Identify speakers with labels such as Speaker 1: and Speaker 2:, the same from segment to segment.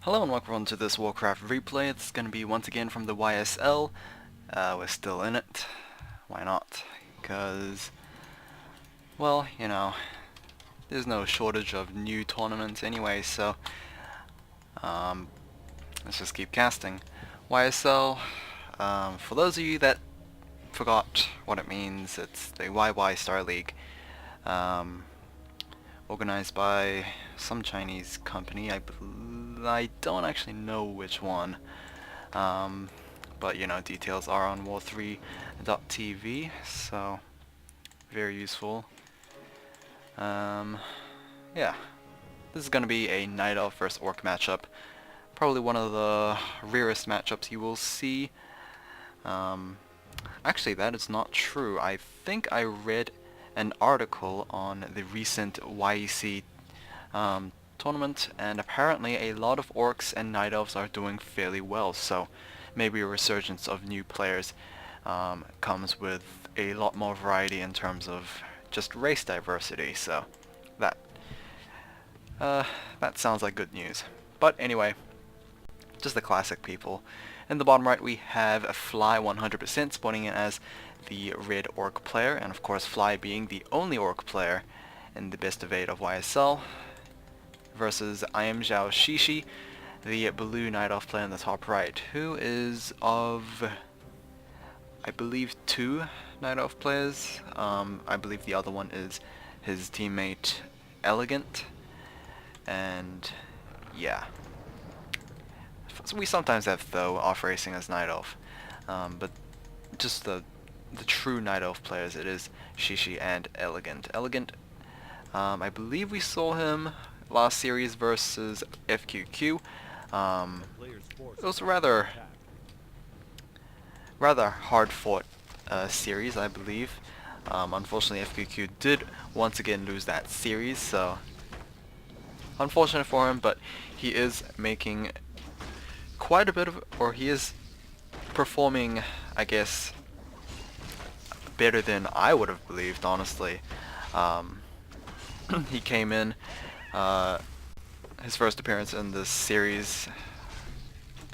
Speaker 1: Hello and welcome to this Warcraft replay. It's going to be once again from the YSL. We're still in it. Why not? Because, well, you know, there's no shortage of new tournaments anyway, so let's just keep casting. YSL, for those of you that forgot what it means, it's the YY Star League. Organized by some Chinese company. I don't actually know which one, but you know, details are on war3.tv, so very useful. Yeah, this is gonna be a Night Elf versus Orc matchup. Probably one of the rarest matchups you will see. Actually, that is not true. I think I read an article on the recent YEC tournament, and apparently a lot of orcs and night elves are doing fairly well, so maybe a resurgence of new players comes with a lot more variety in terms of just race diversity, so that that sounds like good news. But anyway, just the classic people. In the bottom right we have a Fly 100% spawning in as the red orc player, and of course Fly being the only orc player in the best of 8 of YSL, versus I am Zhao XiXi, the blue night elf player in the top right, who is of, I believe, 2 night elf players. I believe the other one is his teammate Elegant, and yeah. So we sometimes have Tho off racing as night elf, but just the true night elf players, it is XiXi and Elegant. Elegant, I believe we saw him last series versus FQQ. It was rather hard fought series, I believe. Unfortunately, FQQ did once again lose that series, so unfortunate for him, but he is making quite a bit of, or he is performing, I guess, better than I would have believed, honestly. He came in, his first appearance in this series,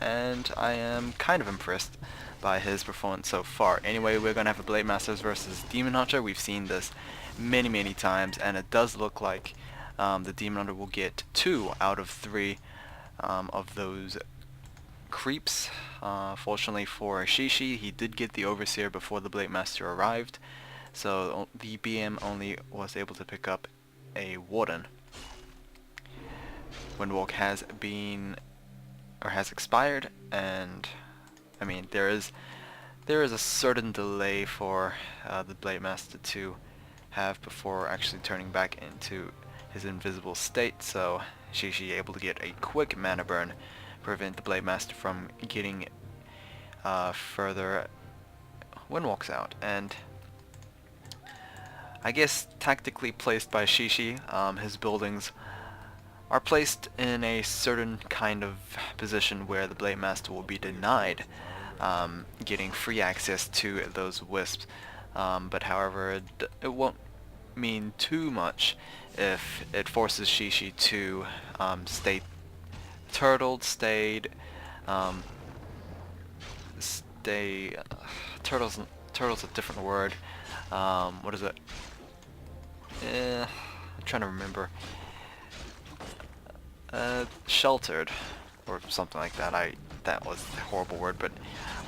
Speaker 1: and I am kind of impressed by his performance so far. Anyway, we're going to have a Blade Masters versus Demon Hunter. We've seen this many times, and it does look like the Demon Hunter will get 2 out of 3 of those creeps. Fortunately for XiXi, he did get the Overseer before the Blade Master arrived, so the BM only was able to pick up a Warden. Windwalk has been, or has expired, and I mean there is a certain delay for the Blade Master to have before actually turning back into his invisible state, so XiXi able to get a quick mana burn, prevent the Blade Master from getting further Windwalks out. And I guess tactically placed by XiXi, his buildings are placed in a certain kind of position where the Blade Master will be denied getting free access to those wisps, but however it won't mean too much if it forces XiXi to stay turtled, turtle's a different word. What is it? I'm trying to remember. Sheltered, or something like that. That was a horrible word, but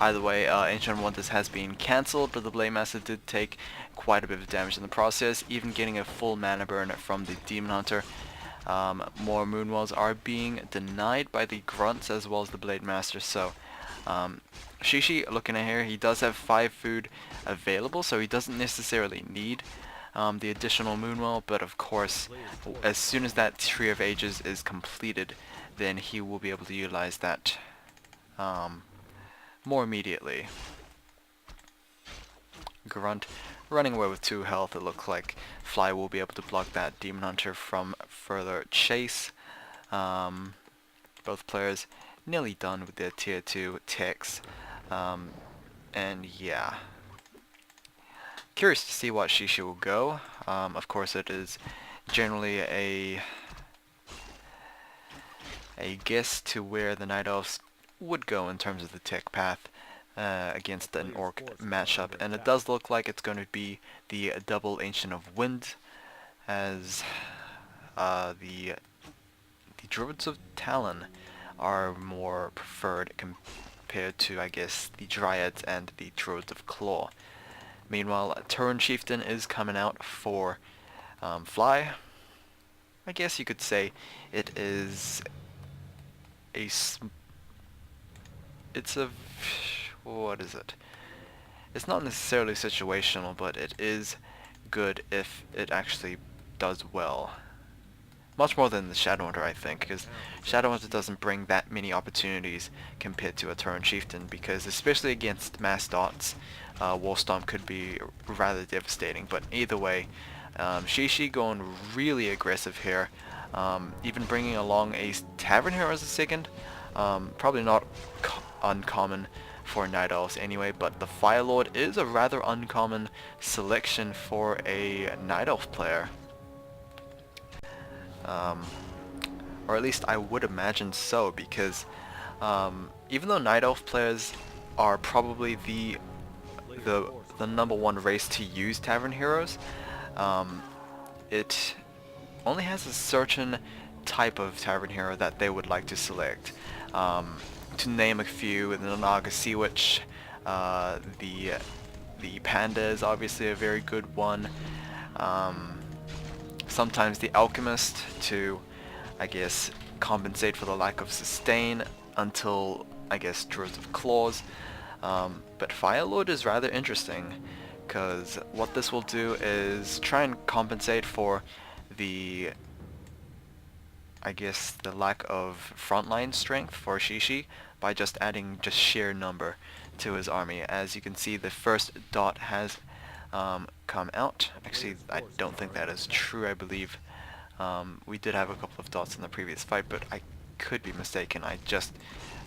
Speaker 1: either way, Ancient Wonders has been cancelled, but the Blade Master did take quite a bit of damage in the process, even getting a full mana burn from the Demon Hunter. More Moonwells are being denied by the Grunts as well as the Blade Master, so XiXi, looking at here, he does have 5 food available, so he doesn't necessarily need the additional Moonwell, but of course, as soon as that Tree of Ages is completed, then he will be able to utilize that more immediately. Grunt running away with 2 health. It looks like Fly will be able to block that Demon Hunter from further chase. Both players nearly done with their tier 2 techs, and yeah, curious to see what XiXi will go. Of course, it is generally a a guess to where the Night Elves would go in terms of the tech path against an Orc matchup, and it does look like it's going to be the double Ancient of Wind, as the Druids of Talon are more preferred compared to, I guess, the Dryads and the Druids of Claw. Meanwhile, Turin Chieftain is coming out for Fly. I guess you could say it is what is it? It's not necessarily situational, but it is good if it actually does well. Much more than the Shadowhunter, I think, because Shadowhunter doesn't bring that many opportunities compared to a Turin Chieftain, because especially against mass dots, Wall Stomp could be rather devastating. But either way, XiXi going really aggressive here, even bringing along a Tavern Hero as a second. Probably not uncommon for Night Elves anyway, but the Fire Lord is a rather uncommon selection for a Night Elf player. Or at least I would imagine so, because even though Night Elf players are probably the number one race to use Tavern Heroes, it only has a certain type of Tavern Hero that they would like to select. To name a few, the Naga Sea Witch, the Panda is obviously a very good one. Sometimes the Alchemist to, I guess, compensate for the lack of sustain until, I guess, Druids of Claws. But Fire Lord is rather interesting, because what this will do is try and compensate for the, I guess, the lack of frontline strength for XiXi by just adding just sheer number to his army. As you can see, the first dot has come out. Actually, I don't think that is true. I believe we did have a couple of dots in the previous fight, but I could be mistaken. I just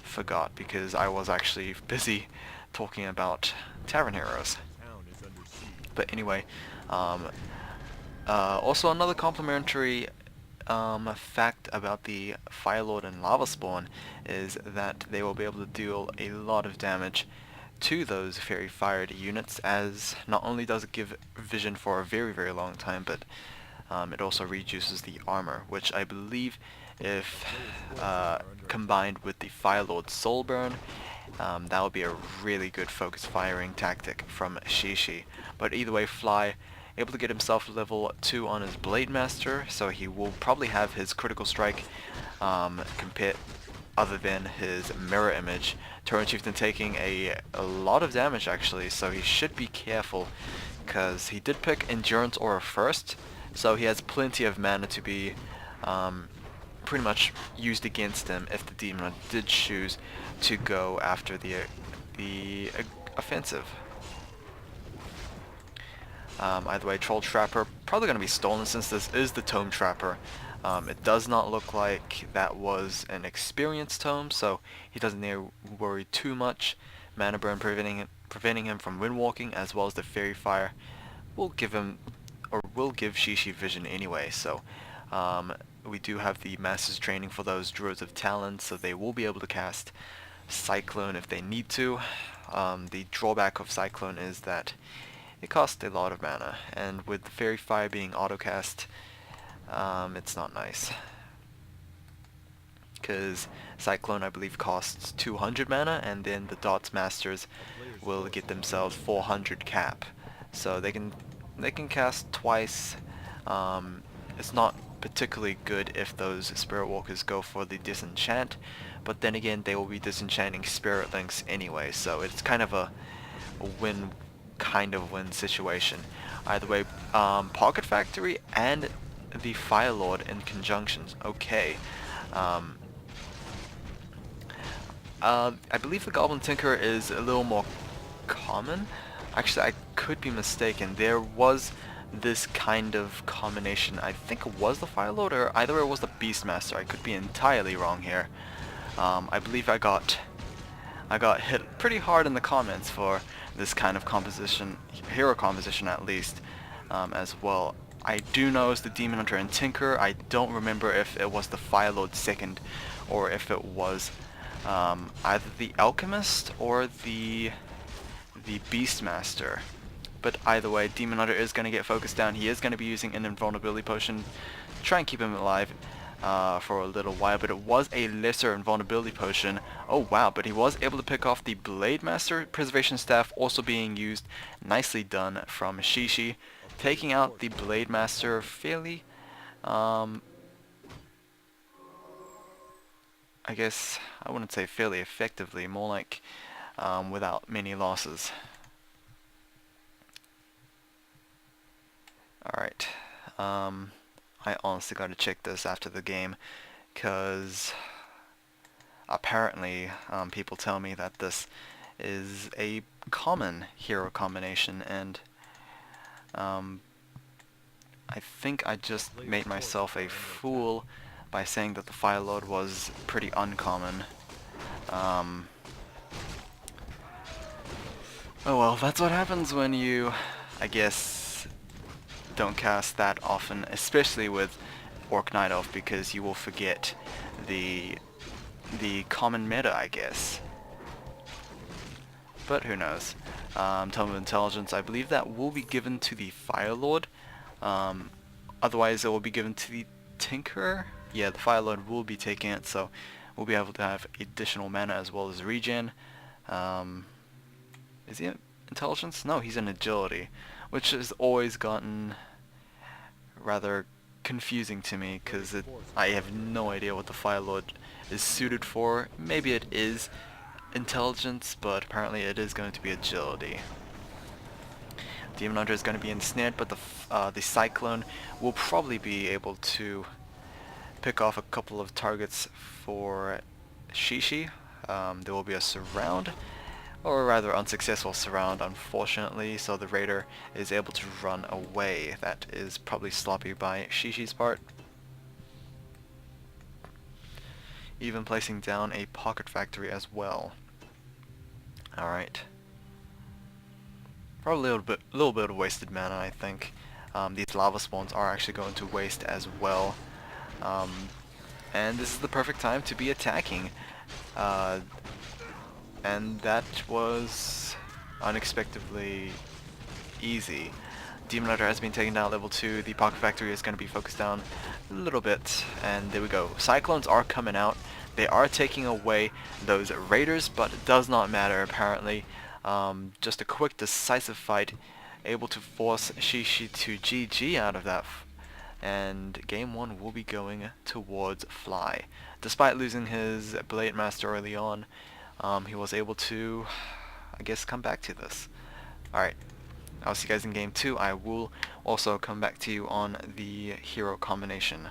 Speaker 1: forgot because I was actually busy talking about Tavern Heroes. But anyway, also another complimentary fact about the Fire Lord and Lava Spawn is that they will be able to deal a lot of damage to those Fairy Fired units, as not only does it give vision for a very, very long time, but it also reduces the armor, which I believe if combined with the Fire Lord Soul Burn, that would be a really good focus firing tactic from XiXi. But either way, Fly able to get himself level 2 on his Blade Master, so he will probably have his critical strike compared other than his mirror image. Turin Chieftain taking a lot of damage actually, so he should be careful, because he did pick Endurance Aura first, so he has plenty of mana to be pretty much used against him if the Demon did choose to go after the offensive. Either way, Troll Trapper probably going to be stolen since this is the Tome Trapper. It does not look like that was an experienced tome, so he doesn't need to worry too much. Mana Burn preventing him from windwalking, as well as the Fairy Fire will give him, or will give XiXi vision anyway. So we do have the Master's Training for those Druids of Talon, so they will be able to cast Cyclone if they need to. The drawback of Cyclone is that it costs a lot of mana, and with the Fairy Fire being autocast, it's not nice. Because Cyclone, I believe, costs 200 mana, and then the Dots Masters will get themselves 400 cap. So they can cast twice. It's not particularly good if those Spirit Walkers go for the disenchant, but then again, they will be disenchanting Spirit Links anyway, so it's kind of a win situation. Either way, Pocket Factory and the Fire Lord in conjunctions. Okay. I believe the Goblin Tinker is a little more common. Actually, I could be mistaken. There was this kind of combination. I think it was the Fire Lord, or either it was the Beastmaster. I could be entirely wrong here. I believe I got hit pretty hard in the comments for this kind of composition, hero composition at least, as well. I do know it's the Demon Hunter and Tinker. I don't remember if it was the Fire Lord second or if it was either the Alchemist or the Beastmaster. But either way, Demon Hunter is going to get focused down. He is going to be using an invulnerability potion to try and keep him alive for a little while, but it was a lesser invulnerability potion. Oh wow, but he was able to pick off the Blade Master Preservation Staff also being used. Nicely done from XiXi, taking out the Blade Master fairly, I guess I wouldn't say fairly effectively, more like without many losses. Alright, I honestly gotta check this after the game, because apparently people tell me that this is a common hero combination, and I think I just made myself a fool by saying that the Fire Lord was pretty uncommon. Oh well, that's what happens when you, I guess, don't cast that often, especially with Orc Night Elf, because you will forget the common meta, I guess. But who knows? Tome of Intelligence, I believe that will be given to the Fire Lord. Otherwise, it will be given to the Tinkerer. Yeah, the Fire Lord will be taking it, so we'll be able to have additional mana as well as regen. Is he Intelligence? No, he's in Agility, which has always gotten rather confusing to me, because I have no idea what the Fire Lord is suited for. Maybe it is Intelligence, but apparently it is going to be Agility. Demon Hunter is going to be ensnared, but the Cyclone will probably be able to pick off a couple of targets for XiXi. There will be a surround, or a rather unsuccessful surround, unfortunately, so the Raider is able to run away. That is probably sloppy by XiXi's part. Even placing down a Pocket Factory as well. Alright. Probably a little bit of wasted mana, I think. These lava spawns are actually going to waste as well. And this is the perfect time to be attacking. And that was unexpectedly easy. Demon Hunter has been taken down at level 2. The Pocket Factory is going to be focused down a little bit. And there we go. Cyclones are coming out. They are taking away those Raiders, but it does not matter apparently. Just a quick decisive fight, able to force XiXi to GG out of that. And game 1 will be going towards Fly. Despite losing his Blade Master early on, he was able to, I guess, come back to this. Alright, I'll see you guys in game 2. I will also come back to you on the hero combination.